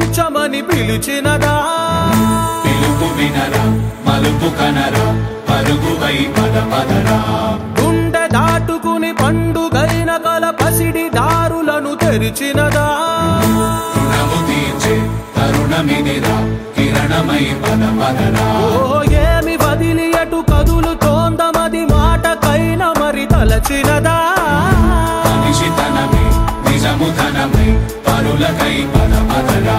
కూర్చమని పిలిచినదా పిలుపు వినరా మలుపు కనరా పరుగువై పద పదరా గుండె దాటుకుని పండుగైన కల పసిడి దారులను తెరిచినదా రుణము తీర్చే తరుణమిదిరా కిరణమై పద పదరా ఓ ఏమి వదిలి అటు కదులుతోందమది మాటకైన మరి తలచినదా మనిషితనమే నిజముధనమై పరులకై పద పదరా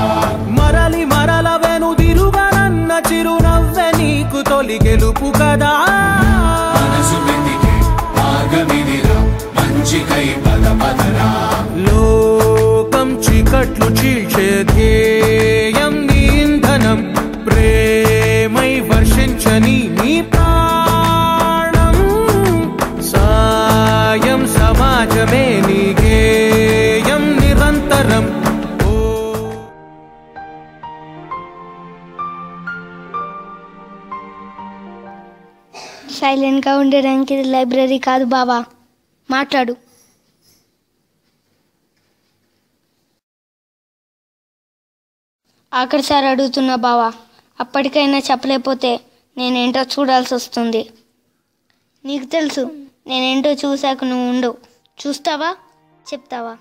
మరలి మరల వెనుదిరుగనన్న చిరునవ్వె నీకు తొలి గెలుపు కదా మనసు వెతికే మార్గమిదిరా మంచికై పద పదరా లోకం చీకట్లు చీల్చే ధ్యేయం నీ ఇంధనం ప్రేమై వర్షించని నీ ప్రాణం సాయం సమాజమే నీ గేయం నిరంతరం సైలెంట్గా ఉండడానికి ఇది లైబ్రరీ కాదు బావా, మాట్లాడు. ఆఖరి సార్ అడుగుతున్నా బావా, అప్పటికైనా చెప్పలేకపోతే నేనేంటో చూడాల్సి వస్తుంది. నీకు తెలుసు నేనేంటో చూశాక నువ్వు ఉండు. చూస్తావా? చెప్తావా?